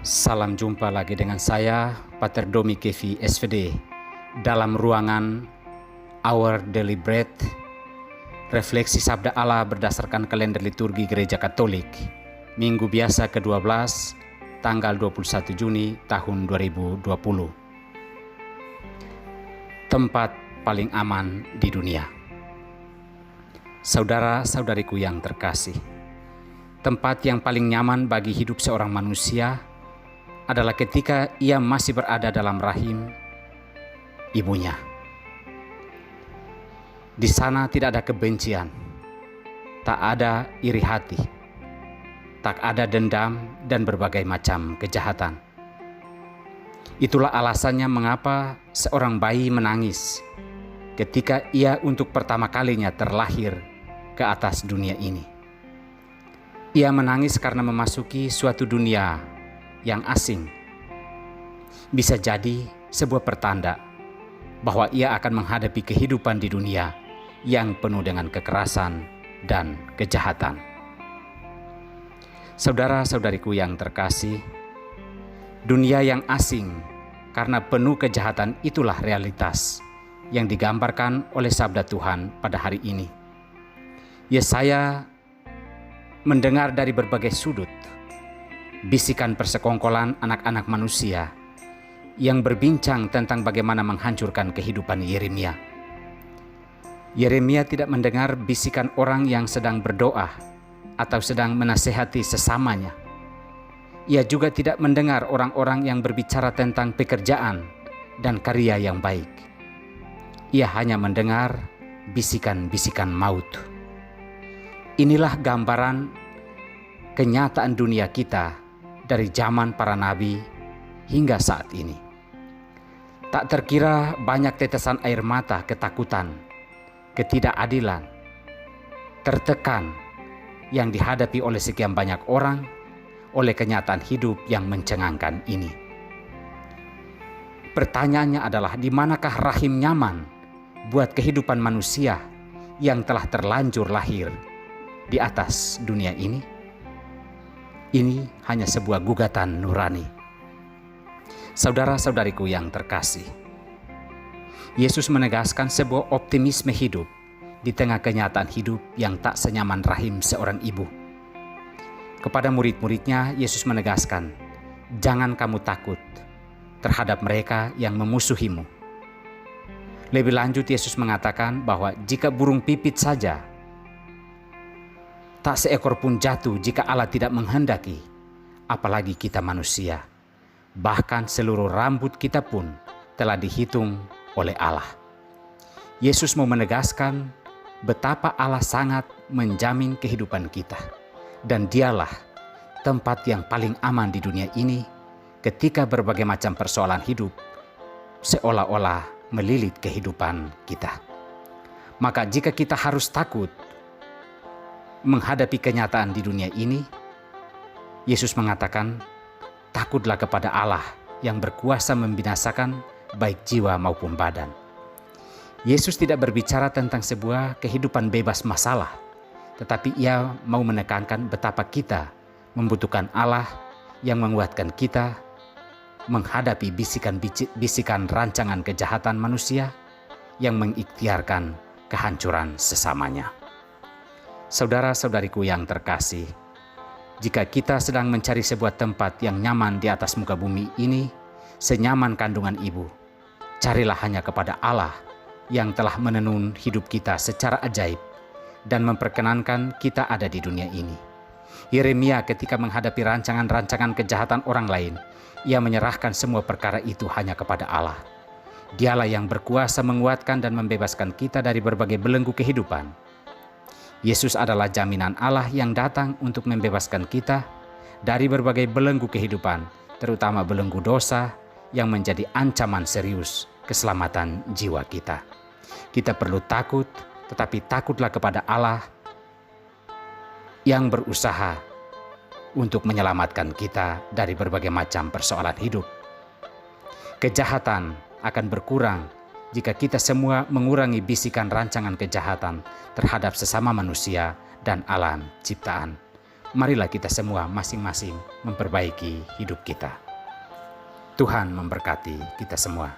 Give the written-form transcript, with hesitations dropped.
Salam jumpa lagi dengan saya, Pater Domi Kevi SVD, dalam ruangan Our Daily Bread, refleksi Sabda Allah berdasarkan kalender liturgi Gereja Katolik, Minggu Biasa ke-12, tanggal 21 Juni tahun 2020. Tempat paling aman di dunia. Saudara-saudariku yang terkasih, tempat yang paling nyaman bagi hidup seorang manusia adalah ketika ia masih berada dalam rahim ibunya. Di sana tidak ada kebencian, tak ada iri hati, tak ada dendam dan berbagai macam kejahatan. Itulah alasannya mengapa seorang bayi menangis ketika ia untuk pertama kalinya terlahir ke atas dunia ini. Ia menangis karena memasuki suatu dunia yang asing. Bisa jadi sebuah pertanda bahwa ia akan menghadapi kehidupan di dunia yang penuh dengan kekerasan dan kejahatan. Saudara-saudariku yang terkasih, dunia yang asing karena penuh kejahatan itulah realitas yang digambarkan oleh sabda Tuhan pada hari ini. Yesaya mendengar dari berbagai sudut bisikan persekongkolan anak-anak manusia yang berbincang tentang bagaimana menghancurkan kehidupan Yeremia. Yeremia tidak mendengar bisikan orang yang sedang berdoa atau sedang menasehati sesamanya. Ia juga tidak mendengar orang-orang yang berbicara tentang pekerjaan dan karya yang baik. Ia hanya mendengar bisikan-bisikan maut. Inilah gambaran kenyataan dunia kita dari zaman para nabi hingga saat ini. Tak terkira banyak tetesan air mata ketakutan, ketidakadilan, tertekan yang dihadapi oleh sekian banyak orang oleh kenyataan hidup yang mencengangkan ini. Pertanyaannya adalah, di manakah rahim nyaman buat kehidupan manusia yang telah terlanjur lahir di atas dunia ini? Ini hanya sebuah gugatan nurani. Saudara-saudariku yang terkasih, Yesus menegaskan sebuah optimisme hidup di tengah kenyataan hidup yang tak senyaman rahim seorang ibu. Kepada murid-muridnya, Yesus menegaskan, "Jangan kamu takut terhadap mereka yang memusuhimu." Lebih lanjut, Yesus mengatakan bahwa jika burung pipit saja tak seekor pun jatuh jika Allah tidak menghendaki, apalagi kita manusia. Bahkan seluruh rambut kita pun telah dihitung oleh Allah. Yesus mau menegaskan betapa Allah sangat menjamin kehidupan kita. Dan dialah tempat yang paling aman di dunia ini ketika berbagai macam persoalan hidup seolah-olah melilit kehidupan kita. Maka jika kita harus takut menghadapi kenyataan di dunia ini, Yesus mengatakan, takutlah kepada Allah yang berkuasa membinasakan baik jiwa maupun badan. Yesus tidak berbicara tentang sebuah kehidupan bebas masalah, tetapi ia mau menekankan betapa kita membutuhkan Allah yang menguatkan kita menghadapi bisikan rancangan kejahatan manusia yang mengikhtiarkan kehancuran sesamanya. Saudara-saudariku yang terkasih, jika kita sedang mencari sebuah tempat yang nyaman di atas muka bumi ini, senyaman kandungan ibu, carilah hanya kepada Allah yang telah menenun hidup kita secara ajaib dan memperkenankan kita ada di dunia ini. Yeremia ketika menghadapi rancangan-rancangan kejahatan orang lain, ia menyerahkan semua perkara itu hanya kepada Allah. Dialah yang berkuasa menguatkan dan membebaskan kita dari berbagai belenggu kehidupan. Yesus adalah jaminan Allah yang datang untuk membebaskan kita dari berbagai belenggu kehidupan, terutama belenggu dosa yang menjadi ancaman serius keselamatan jiwa kita. Kita perlu takut, tetapi takutlah kepada Allah yang berusaha untuk menyelamatkan kita dari berbagai macam persoalan hidup. Kejahatan akan berkurang jika kita semua mengurangi bisikan rancangan kejahatan terhadap sesama manusia dan alam ciptaan. marilah kita semua masing-masing memperbaiki hidup kita. Tuhan memberkati kita semua.